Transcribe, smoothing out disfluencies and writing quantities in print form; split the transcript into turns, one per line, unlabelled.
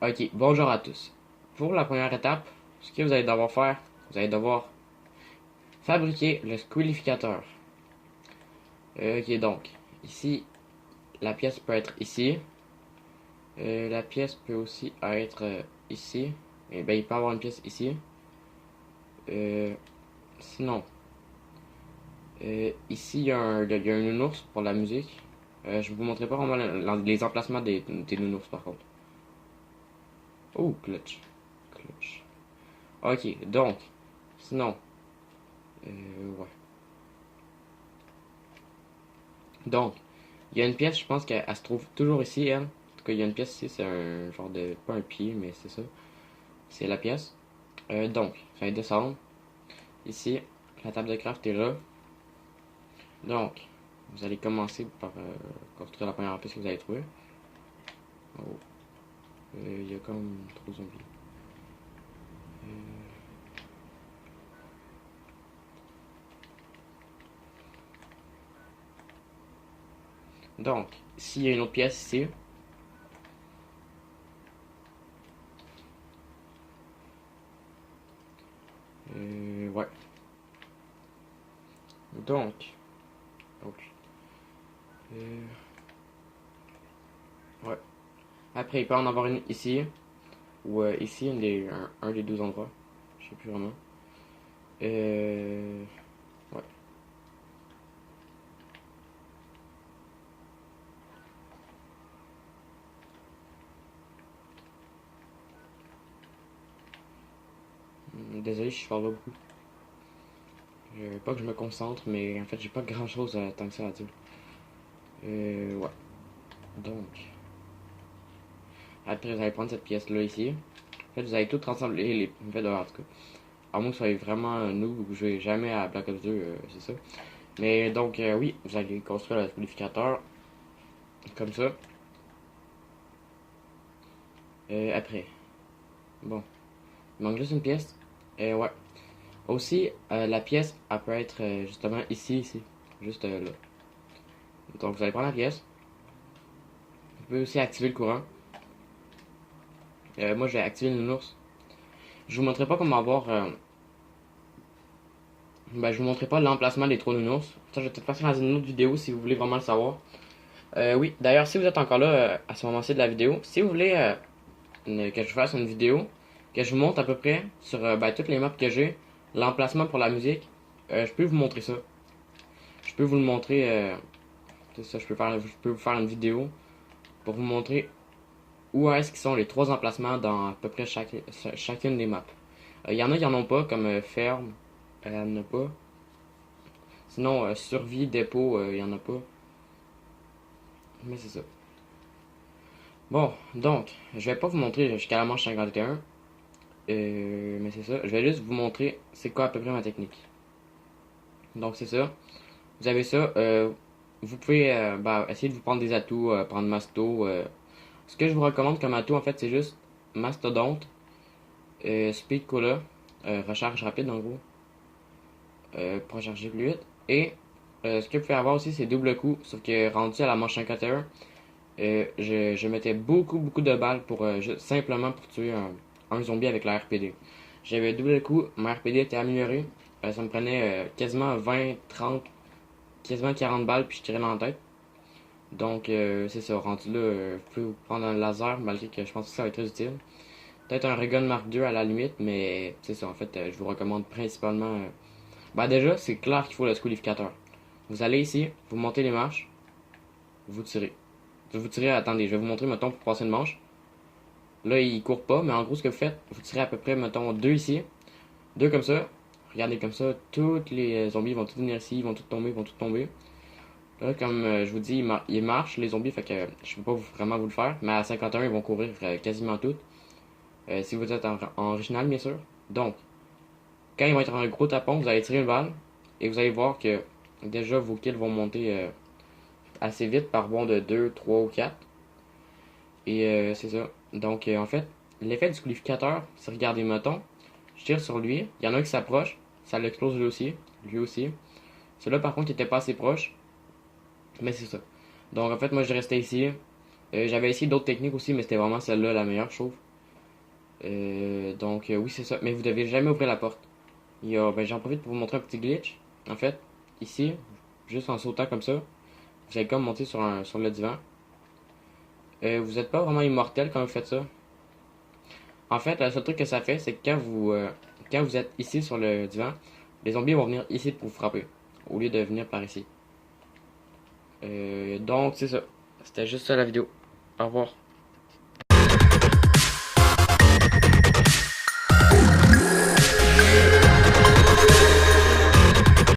Ok, bonjour à tous. Pour la première étape, ce que vous allez devoir faire, vous allez devoir fabriquer le squalificateur. Ok, donc, ici, la pièce peut être ici. La pièce peut aussi être ici. Et ben, il peut y avoir une pièce ici. Euh, Sinon, ici, il y a un nounours pour la musique. Je vous montrerai pas vraiment les emplacements des nounours par contre. Oh, clutch. Clutch. Ok, donc, sinon, ouais. Donc, il y a une pièce, je pense qu'elle se trouve toujours ici, elle. En tout cas, il y a une pièce ici, c'est un genre de. Pas un pied, mais c'est ça. C'est la pièce. Donc, vous allez descendre. Ici, la table de craft est là. Donc, vous allez commencer par construire la première pièce que vous allez trouver. Oh, il y a comme trop de zombies. Donc, s'il y a une autre pièce ici, ouais. Donc, ok. Euh, ouais. Après, il peut en avoir une ici, ou ici, un des 12 endroits. Je sais plus vraiment. Ouais. Désolé, je parle pas beaucoup. Pas que je me concentre, mais en fait, j'ai pas grand chose tant que ça à dire. Ouais. Donc, après, vous allez prendre cette pièce-là ici. En fait, vous allez tout rassembler, en fait, en tout cas. À moins que vous soyez vraiment noob ou que vous jouez jamais à Black Ops 2, c'est ça. Mais donc, oui, vous allez construire le qualificateur comme ça. Après, bon, il manque juste une pièce. Ouais. Aussi, la pièce, elle peut être justement ici. Juste là. Donc, vous allez prendre la pièce. Vous pouvez aussi activer le courant. Moi, je vais activer le nounours. Je vous montrerai pas comment avoir. Ben, je vous montrerai pas l'emplacement des trois nounours. Ça, je vais peut-être faire ça dans une autre vidéo si vous voulez vraiment le savoir. Oui, d'ailleurs, si vous êtes encore là à ce moment-ci de la vidéo, si vous voulez que je fasse une vidéo, que je vous montre à peu près sur ben, toutes les maps que j'ai, l'emplacement pour la musique, je peux vous montrer ça. Je peux vous le montrer. C'est ça, je peux vous faire une vidéo pour vous montrer où est-ce qu'ils sont les trois emplacements dans à peu près chacune des maps. Il y en a qui en ont pas, comme ferme, il y en a pas. Sinon, survie, dépôt, il y en a pas. Mais c'est ça. Bon, donc, je vais pas vous montrer jusqu'à la manche 51. Mais c'est ça. Je vais juste vous montrer c'est quoi à peu près ma technique. Donc c'est ça. Vous avez ça. Vous pouvez bah, essayer de vous prendre des atouts, prendre Masto. Ce que je vous recommande comme atout en fait c'est juste Mastodonte, Speed Cola, recharge rapide en gros, pour recharger plus vite. Et ce que vous pouvez avoir aussi c'est double coup, sauf que rendu à la manche 51, je mettais beaucoup de balles pour simplement pour tuer un zombie avec la RPD. J'avais double coup, ma RPD était améliorée. Ça me prenait quasiment 20, 30, quasiment 40 balles, puis je tirais dans la tête. Donc, c'est ça, rendu là, vous pouvez vous prendre un laser, malgré que je pense que ça va être très utile. Peut-être un Regun Mark II à la limite, mais c'est ça, en fait, je vous recommande principalement. Bah, déjà, c'est clair qu'il faut le squalificateur. Vous allez ici, vous montez les marches, vous tirez. Vous tirez, attendez, je vais vous montrer, mettons, pour passer une manche. Là, il court pas, mais en gros, ce que vous faites, vous tirez à peu près, mettons, deux ici, deux comme ça. Regardez comme ça, tous les zombies vont tous venir ici, ils vont tous tomber, ils vont tous tomber. Là, comme je vous dis, ils marchent, les zombies, fait que je peux pas vraiment vous le faire. Mais à 51, ils vont couvrir quasiment toutes. Si vous êtes en original, bien sûr. Donc, quand ils vont être en gros tapon, vous allez tirer une balle. Et vous allez voir que déjà vos kills vont monter assez vite par bond de 2, 3 ou 4. Et c'est ça. Donc, en fait, l'effet du qualificateur, c'est regarder, mettons, je tire sur lui, il y en a un qui s'approche, ça l'explose lui aussi. Lui aussi. Celui-là, par contre, il était pas assez proche. Mais c'est ça. Donc en fait, moi je restais ici. J'avais essayé d'autres techniques aussi, mais c'était vraiment celle-là la meilleure, je trouve. Donc, oui, c'est ça. Mais vous devez jamais ouvrir la porte. Ben, j'en profite pour vous montrer un petit glitch. En fait, ici, juste en sautant comme ça, vous allez comme monter sur le divan. Vous n'êtes pas vraiment immortel quand vous faites ça. En fait, le seul truc que ça fait, c'est que quand vous êtes ici sur le divan, les zombies vont venir ici pour vous frapper, au lieu de venir par ici. Donc, c'est ça. C'était juste ça la vidéo. Au revoir.